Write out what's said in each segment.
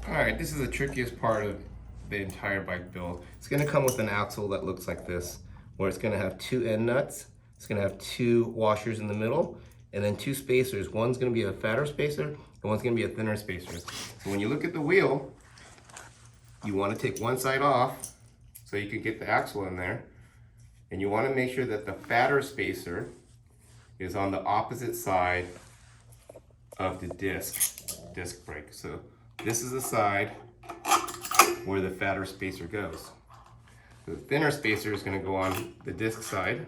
Alright, this is the trickiest part of the entire bike build. It's going to come with an axle that looks like this, where it's going to have two end nuts, it's going to have two washers in the middle, and then two spacers. One's going to be a fatter spacer, and one's going to be a thinner spacer. So when you look at the wheel, you want to take one side off so you can get the axle in there, and you want to make sure that the fatter spacer is on the opposite side of the disc brake. So this is the side where the fatter spacer goes. The thinner spacer is going to go on the disc side,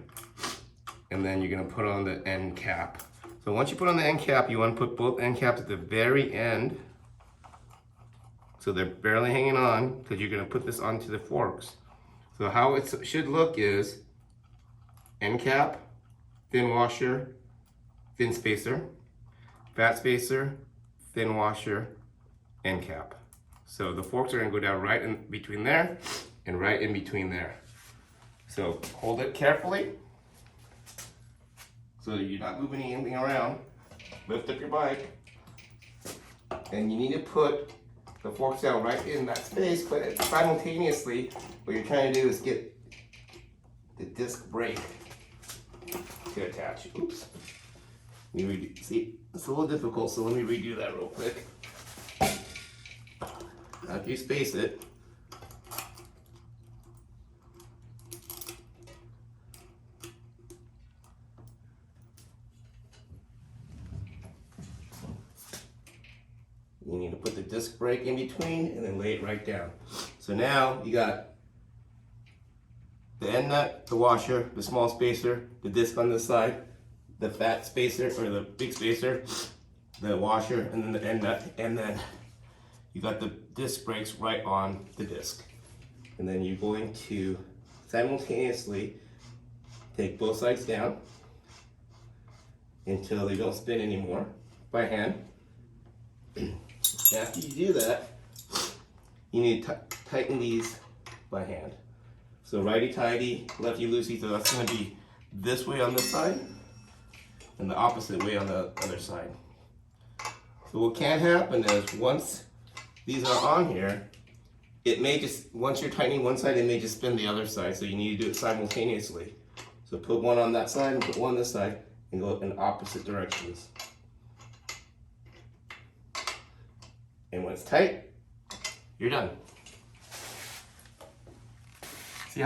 and then you're going to put on the end cap. So once you put on the end cap, you want to put both end caps at the very end, so they're barely hanging on, because you're going to put this onto the forks. So how it should look is end cap, thin washer, thin spacer, fat spacer, thin washer, end cap. So the forks are going to go down right in between there and right in between there. So hold it carefully so that you're not moving anything around. Lift up your bike, and you need to put the forks down right in that space, but simultaneously what you're trying to do is get the disc brake to attach. Oops. See, it's a little difficult, so let me redo that real quick. After you space it, you need to put the disc brake in between and then lay it right down. So now you got the end nut, the washer, the small spacer, the disc on this side, the fat spacer or the big spacer, the washer, and then the end nut, and then you got the disc brakes right on the disc. And then you're going to simultaneously take both sides down until they don't spin anymore by hand. After you do that, you need to tighten these by hand. So righty-tighty, lefty-loosey, so that's going to be this way on this side and the opposite way on the other side. So what can happen is once these are on here, it may just, once you're tightening one side, it may just spin the other side, so you need to do it simultaneously. So put one on that side and put one on this side and go in opposite directions. And when it's tight, you're done.